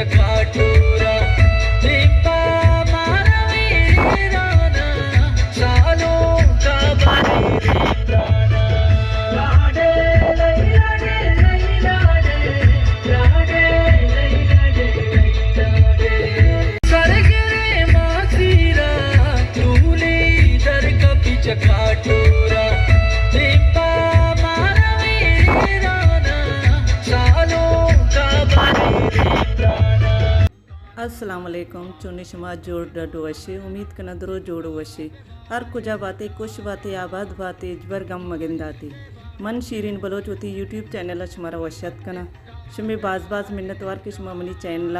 चकाटोरा चिंपा मारा मेरे राना सालों का बने रे लाडे लाडे लाडे लाडे लाडे सरगरे मासीरा तूले दर कपी चकाटोरा चिंपा मारा मेरे राना सालों का बने रे अस्सलाम वालेकुम। चुनी समाज जोड़ डडो वशे उम्मीद करना दरो जोड़ वशे हर कुजा बातें कुछ बातें आबाद बातें जबर गम मगिंदाती मन शीरीन बलोच होती यूट्यूब चैनल शुमारा वशत कना शुमे बाज मिन्नतवार के शुमा मनी चैनल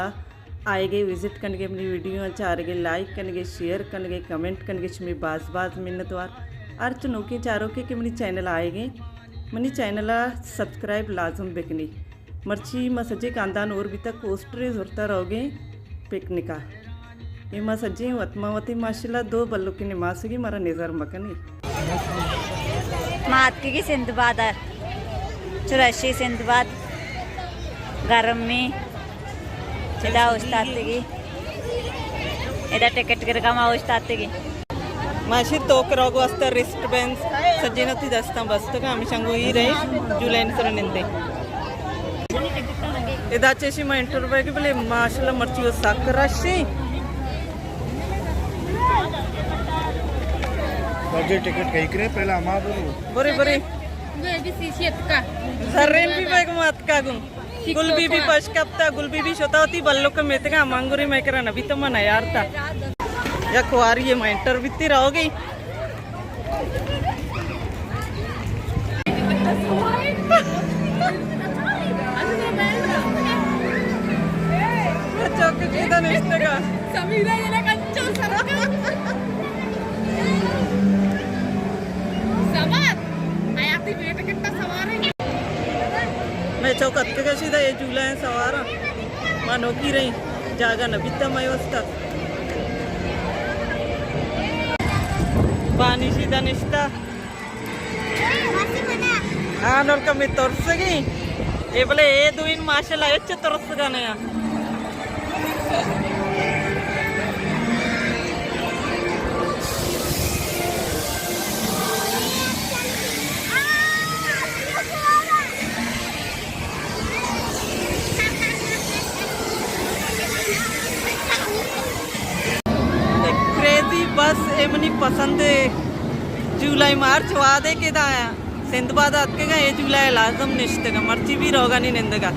आए गए विजिट करने अपनी वीडियो चार गए लाइक करने शेयर करने कमेंट करने शुमे बाज मिन्नतवार और चुनौके चारों के मनी चैनल आए गए मनी चैनल सब्सक्राइब लाजम बिकनी मर्ची मसजे कांदान और भी तक पोस्टरेज होता रहोगे पिकनिका ये माँ सज्जे वतमावती माशाल्लाह दो बल्लू की नमाज मारा निज़र मकनी मात की सिंधबाद चुराशी सिंधबाद गर्मी चिदा उस्तादगी इधर टिकट गिरगा मा उस्तादगी माशी तो करोगो अस्ता रिस्ट बैंड सज्जे नती दस्ता बस तो आम्ही सांगू ही रहे जुलाई सर निंदे इधर चेशी मैं इंटरव्यू के बोले माशाल्लाह मर्ची वो साकराशी बजे टिकट कहीं करे पहला हमारे बरे बरे वे भी सीसियत का सर्रेन भी बैग मत का गुम गुल बीबी पश कपता गुल बीबी शोता होती बल्लो के मेते का मांगुरी मैं करा नबी तो मना यार था या कुआरी ये मैं इंटरव्यू ती रहोगी चौक किधर निश्चित का समीरा ये ना कंचो सरका सवार आयाती बेट कितना सवार है मैं चौक अत्ते का सीधा ये झूला है सवार मानो की रही जागा नबीता मैं वस्ता पानी सीधा निश्ता हाँ नल का मैं तोरसगी ये बोले ये दो इन माशाल्लाह अच्छे तोरसगा नया क्रेजी बस एमनी पसंद जुलाई मार्च वादे के दाया सिंधबाद अत्के का ये जुलाई लाजम निश्चित का मर्ची भी रोगा नहीं निंदगा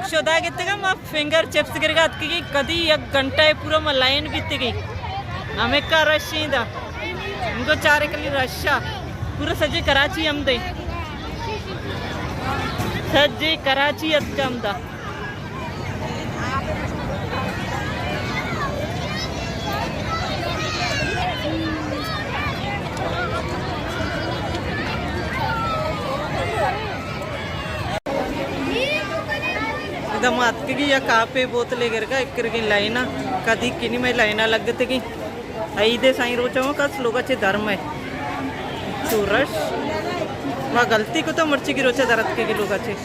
शोधा घेते का मग फिंगर चिप्स गिर घात की कधी एक घंटा आहे पूरा मग लाईन बीती गई हमें का रश इंदा इनको 4 एकली रशा पूरा सजे कराची हम दे सजे कराची अच्चमदा एकदम अतकी या कापे बोतले गिरगा इक्कर लाइना कदी किनी में लाइना लगते की ऐदे साई रोचा कस लोगाचे धर्म है चूरश वहाँ गलती को तो मर्ची की रोचा दरत के लोगाचे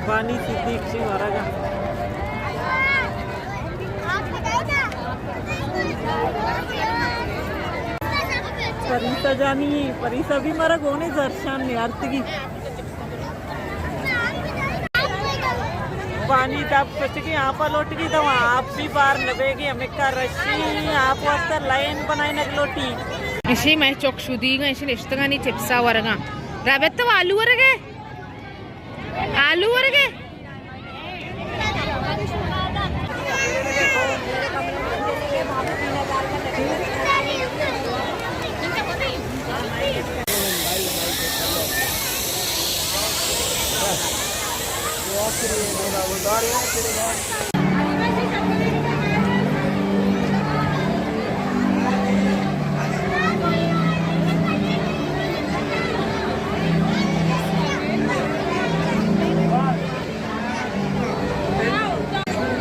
पानी सिद्दीक सी मारागा परीसा जानी परीसा भी मारा गोने दर्शन में आरती की पानी तब सोच के यहाँ पर लौट गई तो आप भी बार नवेगी हमें का रशी आप वास्ते लाइन बनाए नग लोटी अशी मैं चौक शुदी गा अशी निश्चितगा नी चिप्सा वरगा राबेत तो आलू वरगे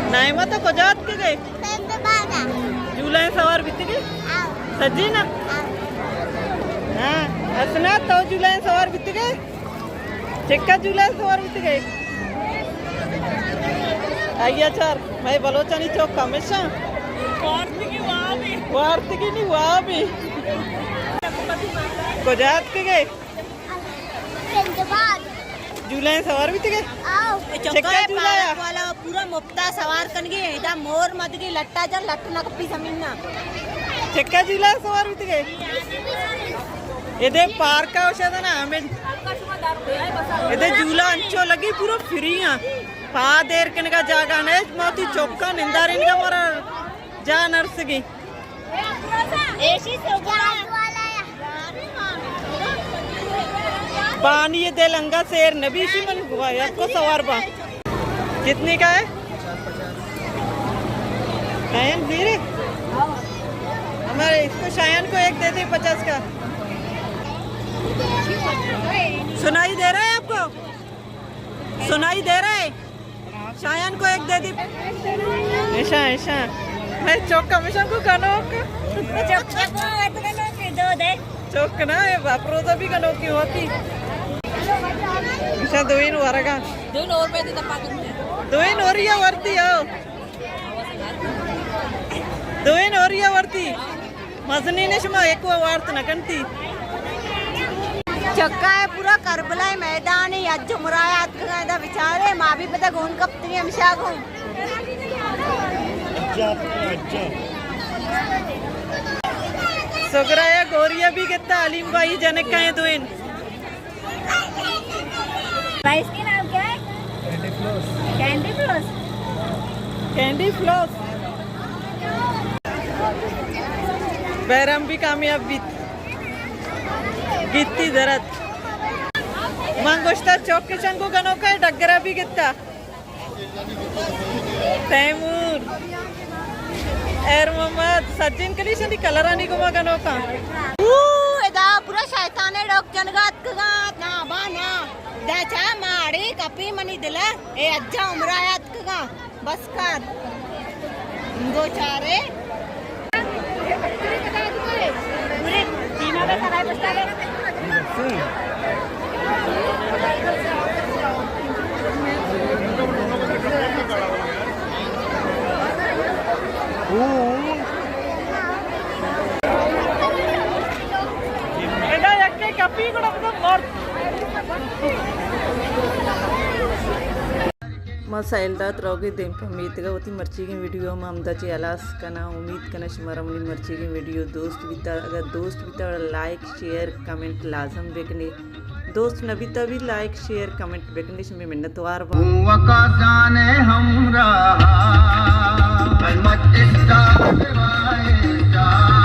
नाइमा तो कोजात के गए झूला सवार बीत गए सज्जी ना हाँ असना तो झूला सवार बीत गए चिक्का झूला सवार बीत गए आइया चार मैं बलोचनी चौक हमेशा वार्ती की नहीं वहाँ भी कोजात के गए झूला सवार बीत गए चिक्का झूला वाला पूरा मुफ्ता सवार कन गए इदा मोर मत गई लट्टा जन लट्ट ना कपी जमीन ना चिक्का झूला सवार बीत गए इधे पार्क का औषध ना हमें इधे झूला अंचो लगी पूरा फ्री है पा देर कन का जागा ने मोती चौका निंदा रेन का मोरा जा नर्स की एसी पानी ये दे लंगा शेर नबी सी मन हुआ आपको सवार बा कितने का है शायन धीरे हमारे इसको शायन को एक दे दे 50 का सुनाई दे रहा है आपको सुनाई दे रहा है शायन को एक दे दी ऐसा ऐसा मैं चौक हमेशा को कनोक चौक ना ये बापरोदा भी कनोक की होती ऐसा दो इन वरगा दो इन ओरिया वर्ती आओ दो इन ओरिया वर्ती मजनी ने शमा एक वार्त न कंती चक्का है पूरा करबला है मैदान है आज मुरायात का दा विचार है मां भी पता गोन कपती हमेशा को सोगराया गोरिया भी कितना अलीम भाई जनक का है दो इन भाई इसके नाम क्या है candy flows candy flows Bairam भी कामयाब बीत गित्ती दरत मंगोस्ता चौक के चंको कनोका है डगरा भी गित्ता तैमूर एर मोहम्मद सज्जिन कली संदी कलरानी को मगनोका एदा पूरा शैतान है डॉक जनगात का ना बाना दाचा माड़ी कपी मनी दिला ए अच्छा उमरायात का बस कर दो चारे पूरे तीनों का कराए बस्ता है कपी को मसाइलदात रहोगे दिन पर उम्मीद का होती मर्ची की वीडियो में हमदाची अलास करना उम्मीद करना शुमारा मुली मर्ची की वीडियो दोस्त बीता अगर दोस्त बीता लाइक शेयर कमेंट लाजम बेकने दोस्त नबी तभी लाइक शेयर कमेंट बेकने से मिन्नतवार बा